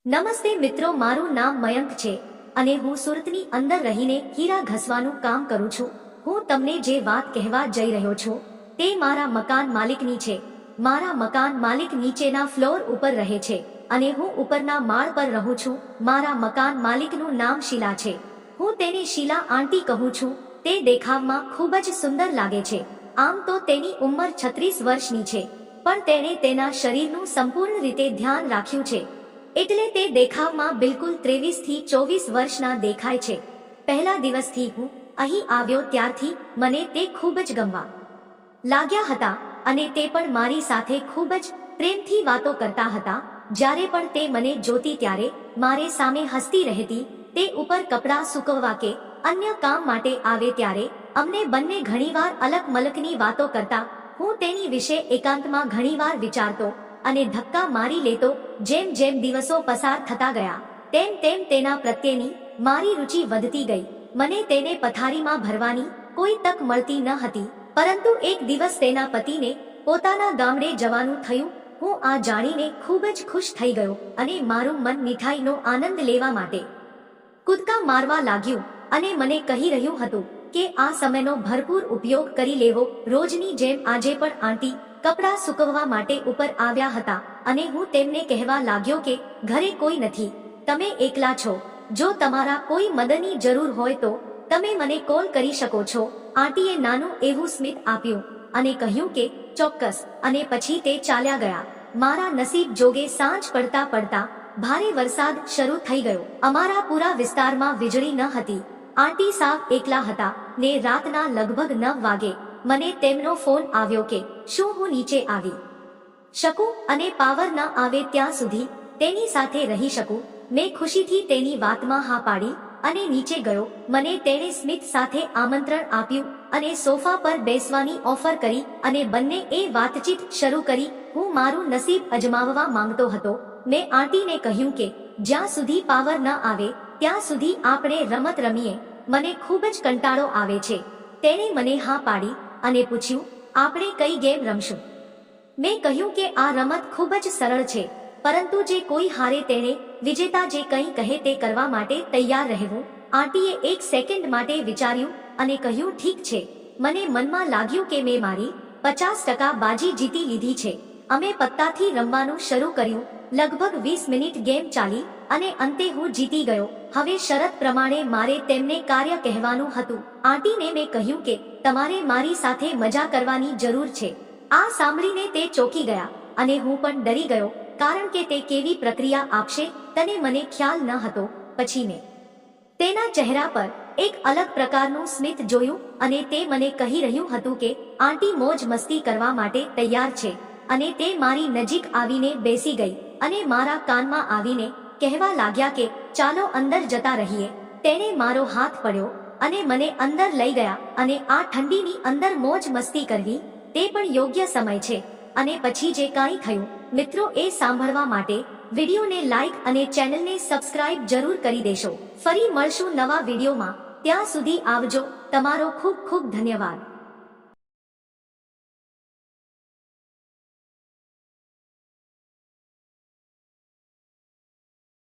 નમસ્તે મિત્રો, મારું નામ મયંક છે અને હું સુરતની અંદર રહીને હીરા ઘસવાનું કામ કરું છું। હું તમને જે વાત કહેવા જઈ રહ્યો છું તે મારા મકાન માલિકની છે। મારા મકાન માલિક નીચેના ફ્લોર ઉપર રહે છે અને હું ઉપરના માળ પર રહું છું। મારા મકાન માલિકનું નામ શીલા છે। હું તેને શીલા આંટી કહું છું। તે દેખાવમાં ખૂબ જ સુંદર લાગે છે। આમ તો તેની ઉંમર 36 વર્ષની છે, પણ તેણે તેના શરીરનું સંપૂર્ણ રીતે ધ્યાન રાખ્યું છે, એટલે તે દેખાવમાં બિલકુલ 23 થી 24 વર્ષના દેખાય છે। પહેલા દિવસથી હું અહીં આવ્યો ત્યારથી મને તે ખૂબ જ ગમવા લાગ્યા હતા અને તે પણ મારી સાથે ખૂબ જ પ્રેમથી વાતો કરતા હતા। જ્યારે પણ તે મને જોતી ત્યારે મારે સામે હસતી રહેતી। તે ઉપર કપડાં સૂકવવા કે અન્ય કામ માટે આવે ત્યારે અમને બંને ઘણીવાર અલગ મલકની વાતો કરતા। હું તેની વિશે એકાંતમાં ઘણીવાર વિચારતો અને ધક્કા મારી લેતો। જેમ જેમ દિવસો પસાર થતા ગયા તેમ તેમ તેના પ્રત્યેની મારી રુચિ વધતી ગઈ। મને તેને પથારીમાં ભરવાની કોઈ તક મળતી ન હતી, પરંતુ એક દિવસ તેના પતિને પોતાના ગામડે જવાનું થયું। હું આ જાણીને ખૂબ જ ખુશ થઈ ગયો અને મારું મન મીઠાઈનો આનંદ લેવા માટે કૂદકા મારવા લાગ્યું અને મને કહી રહ્યું હતું કે આ સમયનો ભરપૂર ઉપયોગ કરી લેવો। રોજની જેમ આજે પણ આંટી કપડાં સૂકવવા માટે ઉપર આવ્યા હતા અને હું તેમને કહેવા લાગ્યો કે ઘરે કોઈ નથી, તમે એકલા છો। જો તમારા કોઈ મદદની જરૂર હોય તો તમે મને કોલ કરી શકો છો। આંટીએ નાનું એવું સ્મિત આપ્યું અને કહ્યું કે ચોક્કસ, અને પછી તે ચાલ્યા ગયા। મારા નસીબ જોગે સાંજ પડતા પડતા ભારે વરસાદ શરૂ થઈ ગયો। અમારા પૂરા વિસ્તારમાં વીજળી ન હતી। આંટી સાવ એકલા હતા ને રાતના લગભગ 9 વાગે મને તેમનો ફોન આવ્યો કે શું હું નીચે આવી શકું અને પાવર ન આવે ત્યાં સુધી તેની સાથે રહી શકું। મેં ખુશીથી તેની વાતમાં હા પાડી અને નીચે ગયો। મને તેણે સ્મિત સાથે આમંત્રણ આપ્યું અને સોફા પર બેસવાની ઓફર કરી અને બંને એ વાતચીત શરૂ કરી। હું મારું નસીબ અજમાવવા માંગતો હતો। મેં આંટીને કહ્યું કે જ્યાં સુધી પાવર ન આવે ત્યાં સુધી આપણે રમત રમીએ, મને ખૂબ જ કંટાળો આવે છે। તેણે મને હા પાડી અને પૂછ્યું, આપણે કઈ ગેમ રમશું? મેં કહ્યું કે આ રમત ખૂબ જ સરળ છે, પરંતુ જે કોઈ હારે તેણે વિજેતા જે કંઈ કહે તે કરવા માટે તૈયાર રહેવું। આંટીએ એક સેકન્ડ માટે વિચાર્યું અને કહ્યું, ઠીક છે। મને મનમાં લાગ્યું કે મેં મારી 50% બાજી જીતી લીધી છે। અમે પત્તાથી રમવાનું શરૂ કર્યું। લગભગ 20 મિનિટ ગેમ ચાલી અને અંતે હું જીતી ગયો। હવે શરત પ્રમાણે મારે તેમને કાર્ય કહેવાનું હતું। આંટીને મેં કહ્યું કે તમારે મારી સાથે મજા કરવાની જરૂર છે। આ સાંભળીને તે ચોંકી ગયા અને હું પણ ડરી ગયો, કારણ કે તે કેવી પ્રક્રિયા આપશે તને મને ખ્યાલ ન હતો। પછી મેં તેના ચહેરા પર એક અલગ પ્રકારનું સ્મિત જોયું અને તે મને કહી રહ્યું હતું કે આંટી મોજ મસ્તી કરવા માટે તૈયાર છે અને તે મારી નજીક આવીને બેસી ગઈ અને મારા કાનમાં આવીને કહેવા લાગ્યા કે ચાલો અંદર જતા રહીએ। તેણે મારો હાથ પડ્યો અને મને અંદર લઈ ગયા અને આ ઠંડીની અંદર મોજ મસ્તી કરવી તે પણ યોગ્ય સમય છે। અને પછી જે કાંઈ થયું મિત્રો એ સાંભળવા માટે વિડીયોને લાઈક અને ચેનલને સબસ્ક્રાઇબ જરૂર કરી દેશો। ફરી મળશું નવા વિડીયોમાં, ત્યાં સુધી આવજો। તમારો ખૂબ ખૂબ ધન્યવાદ।